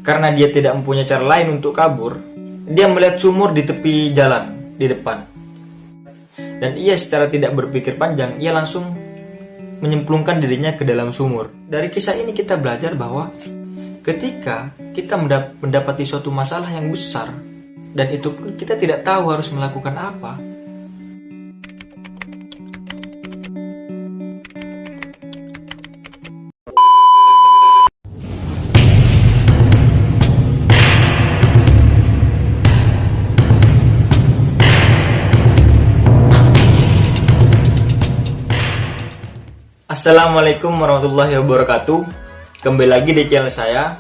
Karena dia tidak mempunyai cara lain untuk kabur, dia melihat sumur di tepi jalan di depan. Dan ia secara tidak berpikir panjang, ia langsung menyemplungkan dirinya ke dalam sumur. Dari kisah ini kita belajar bahwa ketika kita mendapati suatu masalah yang besar, dan itu pun kita tidak tahu harus melakukan apa, Assalamualaikum warahmatullahi wabarakatuh. Kembali lagi di channel saya.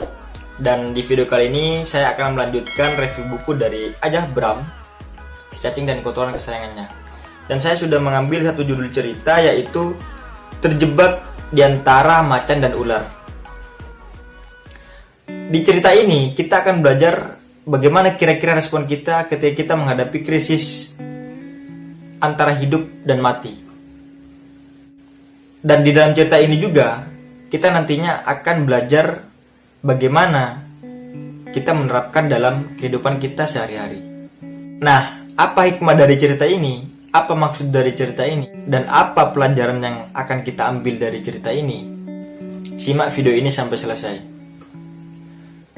Dan di video kali ini saya akan melanjutkan review buku dari Ajah Bram, Si Cacing dan Kotoran Kesayangannya. Dan saya sudah mengambil satu judul cerita, yaitu Terjebak di Antara Macan dan Ular. Di cerita ini kita akan belajar bagaimana kira-kira respon kita ketika kita menghadapi krisis antara hidup dan mati. Dan di dalam cerita ini juga kita nantinya akan belajar bagaimana kita menerapkan dalam kehidupan kita sehari-hari. Nah, apa hikmah dari cerita ini? Apa maksud dari cerita ini? Dan apa pelajaran yang akan kita ambil dari cerita ini? Simak video ini sampai selesai.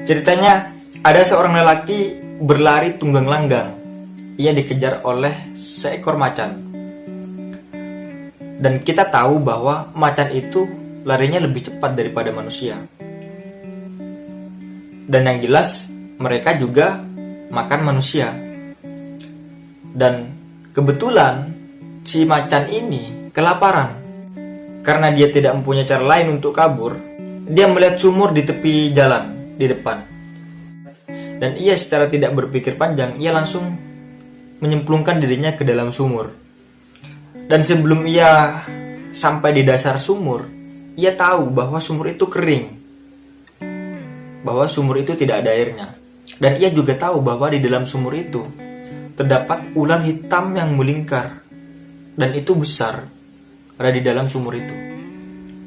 Ceritanya, ada seorang lelaki berlari tunggang langgang. Ia dikejar oleh seekor macan. Dan kita tahu bahwa macan itu larinya lebih cepat daripada manusia. Dan yang jelas mereka juga makan manusia. Dan kebetulan si macan ini kelaparan. Karena dia tidak mempunyai cara lain untuk kabur, dia melihat sumur di tepi jalan di depan. Dan ia secara tidak berpikir panjang, ia langsung menyemplungkan dirinya ke dalam sumur. Dan sebelum ia sampai di dasar sumur, ia tahu bahwa sumur itu kering, bahwa sumur itu tidak ada airnya. Dan ia juga tahu bahwa di dalam sumur itu terdapat ular hitam yang melingkar, dan itu besar, ada di dalam sumur itu.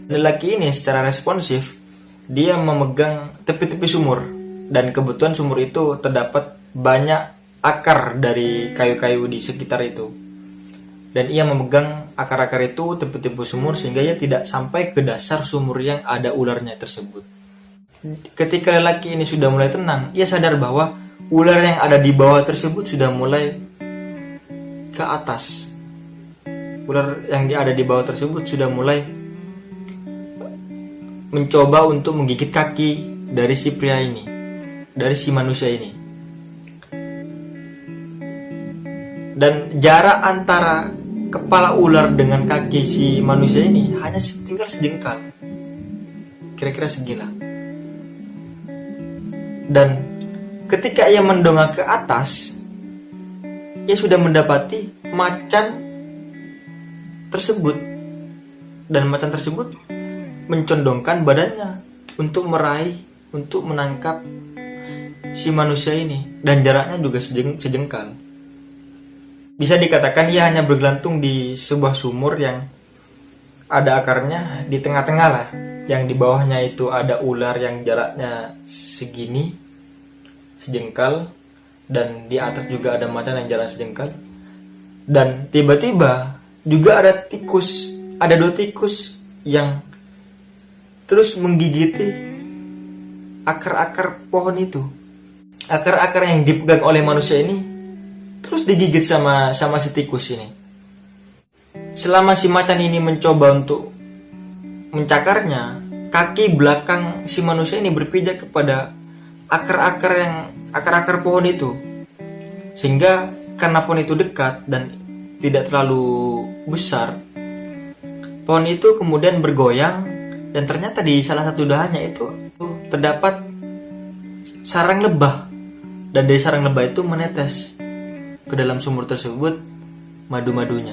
Lelaki ini secara responsif, dia memegang tepi-tepi sumur, dan kebetulan sumur itu terdapat banyak akar dari kayu-kayu di sekitar itu. Dan ia memegang akar-akar itu, tepi-tepi sumur, sehingga ia tidak sampai ke dasar sumur yang ada ularnya tersebut. Ketika lelaki ini sudah mulai tenang, ia sadar bahwa ular yang ada di bawah tersebut sudah mulai ke atas. Ular yang ada di bawah tersebut sudah mulai mencoba untuk menggigit kaki dari si pria ini, dari si manusia ini. Dan jarak antara kepala ular dengan kaki si manusia ini hanya tinggal sejengkal, kira-kira segila. Dan ketika ia mendongak ke atas, ia sudah mendapati macan tersebut. Dan macan tersebut mencondongkan badannya untuk meraih, untuk menangkap si manusia ini. Dan jaraknya juga sejengkal. Bisa dikatakan ia hanya bergelantung di sebuah sumur yang ada akarnya di tengah-tengah lah. Yang di bawahnya itu ada ular yang jaraknya segini, sejengkal. Dan di atas juga ada macan yang jaraknya sejengkal. Dan tiba-tiba juga ada tikus, ada 2 tikus yang terus menggigiti akar-akar pohon itu. Akar-akar yang dipegang oleh manusia ini terus digigit sama si tikus ini. Selama si macan ini mencoba untuk mencakarnya, kaki belakang si manusia ini berpijak kepada akar-akar pohon itu. Sehingga karena pohon itu dekat dan tidak terlalu besar, pohon itu kemudian bergoyang. Dan ternyata di salah satu dahannya itu terdapat sarang lebah. Dan dari sarang lebah itu menetes ke dalam sumur tersebut madu-madunya.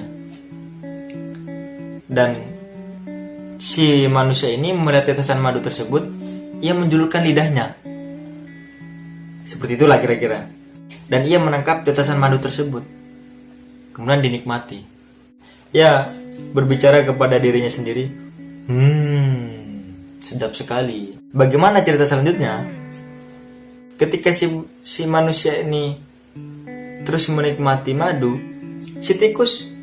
Dan si manusia ini melihat tetesan madu tersebut, ia menjulurkan lidahnya. Seperti itulah kira-kira. Dan ia menangkap tetesan madu tersebut, kemudian dinikmati. Ya, berbicara kepada dirinya sendiri, sedap sekali. Bagaimana cerita selanjutnya? ketika si manusia ini terus menikmati madu, si tikus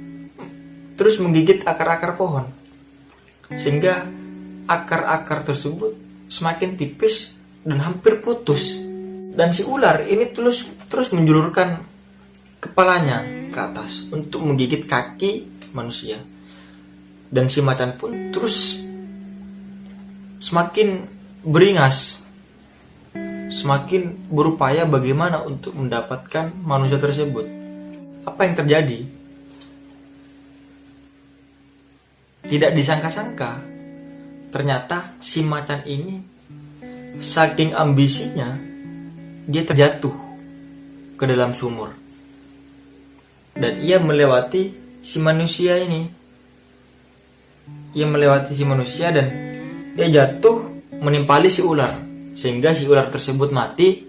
terus menggigit akar-akar pohon, sehingga akar-akar tersebut semakin tipis dan hampir putus. Dan si ular ini terus menjulurkan kepalanya ke atas untuk menggigit kaki manusia. Dan si macan pun terus semakin beringas, semakin berupaya bagaimana untuk mendapatkan manusia tersebut. Apa yang terjadi? Tidak disangka-sangka, ternyata si macan ini saking ambisinya, dia terjatuh ke dalam sumur. Dan ia melewati si manusia ini. Ia melewati si manusia dan dia jatuh menimpali si ular, sehingga si ular tersebut mati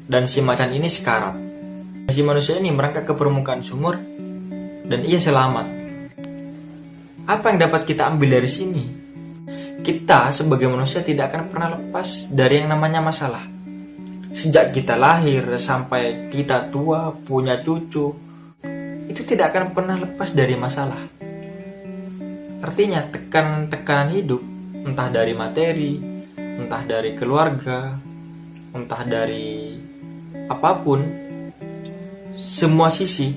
dan si macan ini sekarat. Si manusia ini merangkak ke permukaan sumur dan ia selamat. Apa yang dapat kita ambil dari sini? Kita sebagai manusia tidak akan pernah lepas dari yang namanya masalah. Sejak kita lahir sampai kita tua, punya cucu, itu tidak akan pernah lepas dari masalah. Artinya tekanan hidup, entah dari materi, entah dari keluarga, entah dari apapun, semua sisi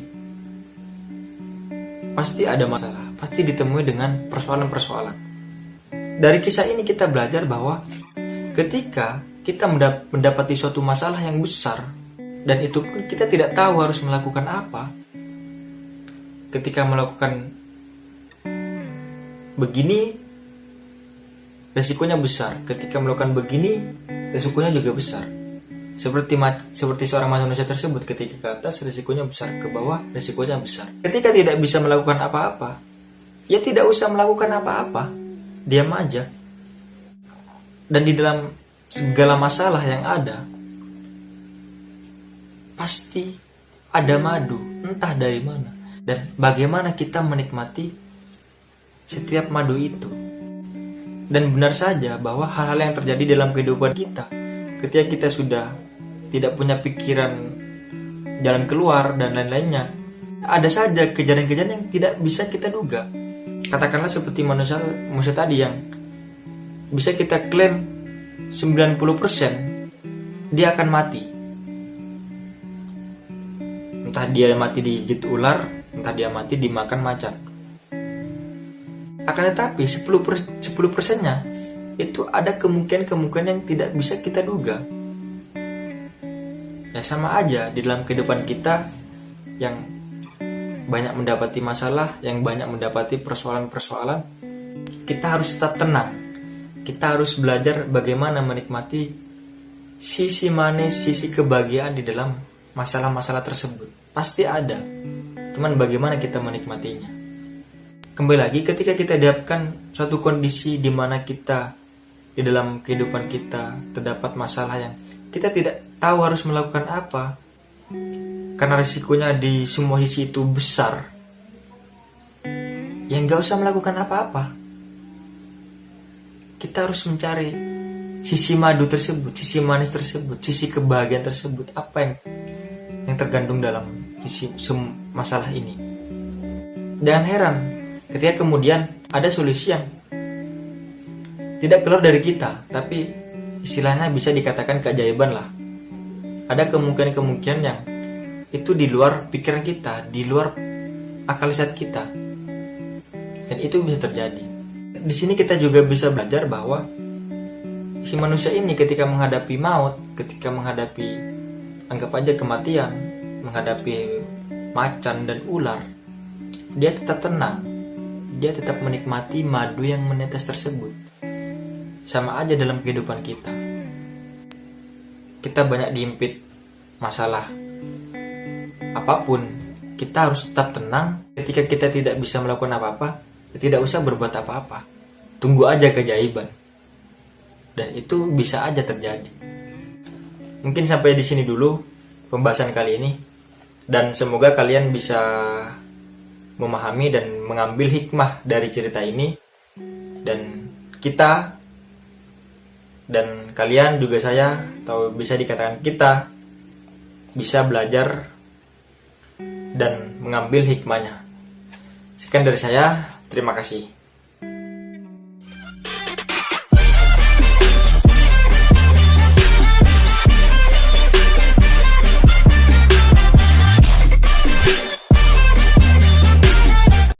pasti ada masalah, pasti ditemui dengan persoalan-persoalan. Dari kisah ini kita belajar bahwa ketika kita mendapati suatu masalah yang besar, dan itu pun kita tidak tahu harus melakukan apa. Ketika melakukan begini, resikonya besar. Ketika melakukan begini, resikonya juga besar. Seperti seorang manusia tersebut, ketika ke atas resikonya besar, ke bawah resikonya besar. Ketika tidak bisa melakukan apa-apa, ya tidak usah melakukan apa-apa, diam aja. Dan di dalam segala masalah yang ada, pasti ada madu, entah dari mana. Dan bagaimana kita menikmati setiap madu itu. Dan benar saja bahwa hal-hal yang terjadi dalam kehidupan kita, ketika kita sudah tidak punya pikiran jalan keluar dan lain-lainnya, ada saja kejadian-kejadian yang tidak bisa kita duga. Katakanlah seperti manusia tadi yang bisa kita klaim 90% dia akan mati. Entah dia mati digigit ular, entah dia mati dimakan macan. Akan tetapi 10%-nya itu ada kemungkinan yang tidak bisa kita duga. Ya sama aja di dalam kehidupan kita yang banyak mendapati masalah, yang banyak mendapati persoalan-persoalan, kita harus tetap tenang. Kita harus belajar bagaimana menikmati sisi manis, sisi kebahagiaan di dalam masalah-masalah tersebut. Pasti ada, cuman bagaimana kita menikmatinya. Kembali lagi, ketika kita dihadapkan suatu kondisi di mana kita di dalam kehidupan kita terdapat masalah yang kita tidak tahu harus melakukan apa, karena risikonya di semua sisi itu besar, ya nggak usah melakukan apa-apa. Kita harus mencari sisi madu tersebut, sisi manis tersebut, sisi kebahagiaan tersebut. Apa yang tergandung dalam sisi masalah ini. Jangan heran ketika kemudian ada solusi yang tidak keluar dari kita, tapi istilahnya bisa dikatakan keajaiban lah. Ada kemungkinan yang itu di luar pikiran kita, di luar akal sehat kita, dan itu bisa terjadi. Di sini kita juga bisa belajar bahwa si manusia ini ketika menghadapi maut, ketika menghadapi anggap aja kematian, menghadapi macan dan ular, dia tetap tenang, dia tetap menikmati madu yang menetes tersebut. Sama aja dalam kehidupan kita. Kita banyak diimpit masalah apapun, kita harus tetap tenang. Ketika kita tidak bisa melakukan apa-apa, tidak usah berbuat apa-apa, tunggu aja keajaiban, dan itu bisa aja terjadi. Mungkin sampai di sini dulu pembahasan kali ini, dan semoga kalian bisa memahami dan mengambil hikmah dari cerita ini, dan kita dan kalian juga saya, atau bisa dikatakan kita, bisa belajar dan mengambil hikmahnya. Sekian dari saya, terima kasih.